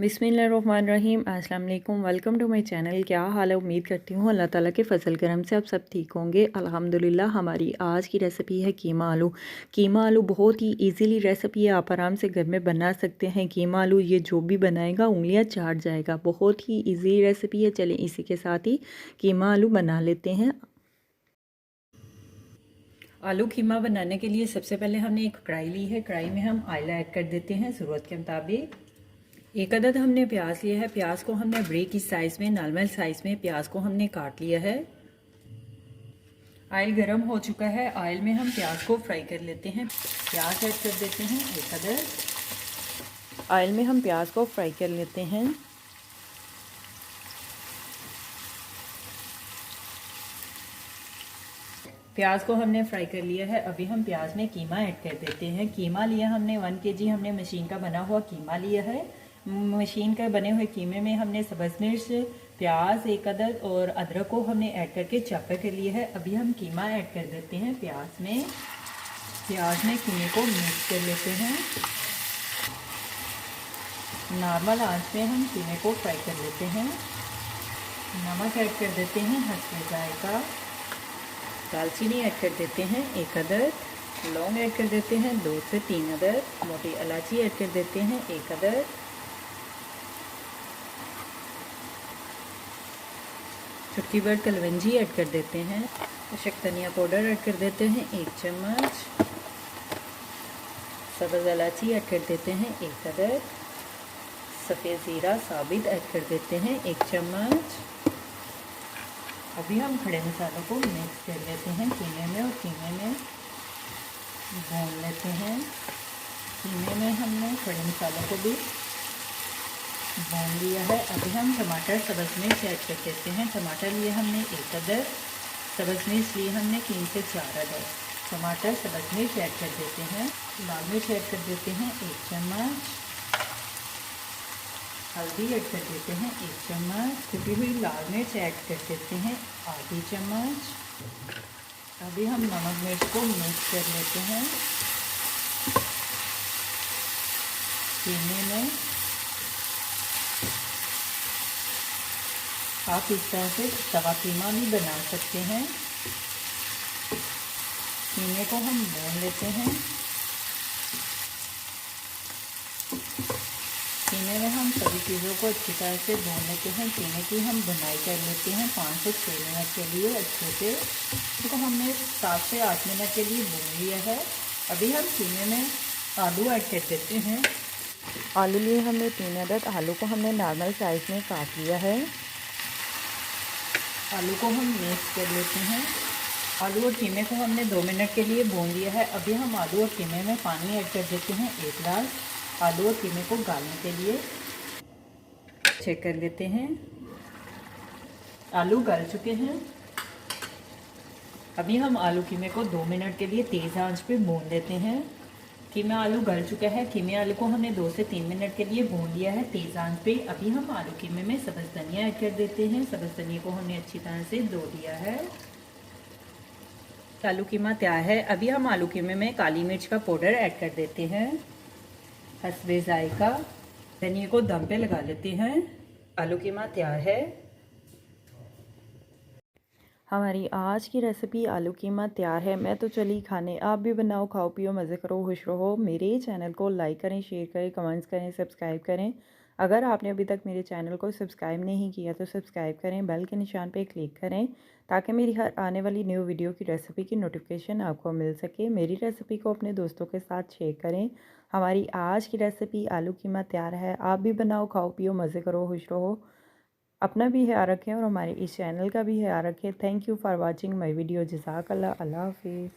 बिस्मिल्लाहिर्रहमानिर्रहीम। अस्सलाम वालेकुम। Welcome to my channel. क्या हाल है? उम्मीद करती हूँ अल्लाह ताला के फजल करम से आप सब ठीक होंगे। अल्हम्दुलिल्लाह। हमारी आज की रेसिपी है कीमा आलू। कीमा आलू बहुत ही इजीली रेसिपी है, आप आराम से घर में बना सकते हैं। कीमा आलू ये जो भी बनाएगा उंगलियां चाट जाएगा। बहुत ही इजी रेसिपी है। चलें इसी के साथ ही कीमा आलू बना लेते हैं। आलू कीमा बनाने के लिए सबसे पहले हमने एक कढ़ाई ली है। कढ़ाई में हम ऑयल ऐड कर देते हैं ज़रूरत के मुताबिक। एक अदद हमने प्याज लिया है। प्याज को हमने ब्रेक की साइज़ में, नॉर्मल साइज़ में प्याज को हमने काट लिया है। ऑयल गरम हो चुका है। ऑयल में हम प्याज को फ्राई कर लेते हैं। प्याज ऐड कर देते हैं एक अदद। ऑयल में हम प्याज को फ्राई कर लेते हैं। प्याज को हमने फ्राई कर लिया है। अभी हम प्याज में कीमा ऐड कर देते हैं। कीमा लिया हमने 1 kg, हमने मशीन का बना हुआ कीमा लिया है। मशीन का बने हुए कीमे में हमने सब्ज़ मिर्च, प्याज एक अदद और अदरक को हमने ऐड करके चॉपर कर लिया है। अभी हम कीमा ऐड कर देते हैं प्याज में। प्याज में कीमे को मिक्स कर लेते हैं। नॉर्मल आंच में हम कीमे को फ्राई कर लेते हैं। नमक ऐड कर देते हैं हस्बे जायका। दालचीनी ऐड कर देते हैं एक अदद। लौंग ऐड कर देते हैं 2 से 3 अदद। मोटी इलायची ऐड कर देते हैं एक अदद। चुटकी भर कलवंजी ऐड कर देते हैं। अशक धनिया पाउडर ऐड कर देते हैं 1 चम्मच। सब्ज़ इलायची ऐड कर देते हैं एक अदद। सफ़ेद ज़ीरा साबित ऐड कर देते हैं 1 चम्मच। अभी हम खड़े मसालों को मिक्स कर लेते हैं कीमे में और कीमे में भून लेते हैं। कीमे में हमने खड़े मसालों को भी भून लिया है। अभी हम टमाटर सब्ज़ मिर्च ऐड कर देते हैं। टमाटर लिए हमने एक अदद। सब्ज़ मिर्च लिए हमने 3 से 4 अदद। टमाटर सब्ज़ मिर्च ऐड कर देते हैं। लाल मिर्च ऐड कर देते हैं 1 चम्मच। हल्दी ऐड कर देते हैं 1 चम्मच। कुटी हुई लाल मिर्च ऐड कर देते हैं आधी चम्मच। अभी हम नमक मिर्च को मिक्स कर लेते हैं कीमे में। आप इस तरह से तवा कीमा भी बना सकते हैं। कीमे को हम भून लेते हैं। कीमे में हम सभी चीज़ों को अच्छी तरह से भून लेते हैं। कीमे की हम भुनाई कर लेते हैं 5 से 6 मिनट के लिए अच्छे से। इसको हमने 7 से 8 मिनट के लिए भून लिया है। अभी हम कीमे में आलू ऐड कर देते हैं। आलू लिए हमने 3 अदद। आलू को हमने नॉर्मल साइज़ में काट लिया है। आलू को हम मिक्स कर लेते हैं। आलू और कीमे को हमने 2 मिनट के लिए भून लिया है। अभी हम आलू और कीमे में पानी ऐड कर देते हैं 1 गिलास। आलू और कीमे को गालने के लिए चेक कर लेते हैं। आलू गल चुके हैं। अभी हम आलू कीमे को 2 मिनट के लिए तेज़ आंच पे भून लेते हैं। कीमा आलू गल चुका है। कीमे आलू को हमने 2 से 3 मिनट के लिए भून लिया है तेज़ आंच पे। अभी हम आलू कीमे में सब्ज़ धनिया ऐड कर देते हैं। सब्ज़ धनिया को हमने अच्छी तरह से धो दिया है। आलू कीमा तैयार है। अभी हम आलू कीमे में काली मिर्च का पाउडर ऐड कर देते हैं हस्बे जायका। धनिया को दम पे लगा लेते हैं। आलू कीमा तैयार है। हमारी आज की रेसिपी आलू कीमा तैयार है। मैं तो चली खाने, आप भी बनाओ, खाओ पियो, मज़े करो, खुश रहो। मेरे चैनल को लाइक करें, शेयर करें, कमेंट्स करें, सब्सक्राइब करें। अगर आपने अभी तक मेरे चैनल को सब्सक्राइब नहीं किया तो सब्सक्राइब करें, बेल के निशान पे क्लिक करें ताकि मेरी हर आने वाली न्यू वीडियो की रेसिपी की नोटिफिकेशन आपको मिल सके। मेरी रेसिपी को अपने दोस्तों के साथ शेयर करें। हमारी आज की रेसिपी आलू कीमा तैयार है। आप भी बनाओ, खाओ पियो, मज़े करो, खुश रहो। अपना भी ख्याल रखें और हमारे इस चैनल का भी ख्याल रखें। Thank you for watching my video. जज़ाकल्लाह। अल्लाह हाफिज़।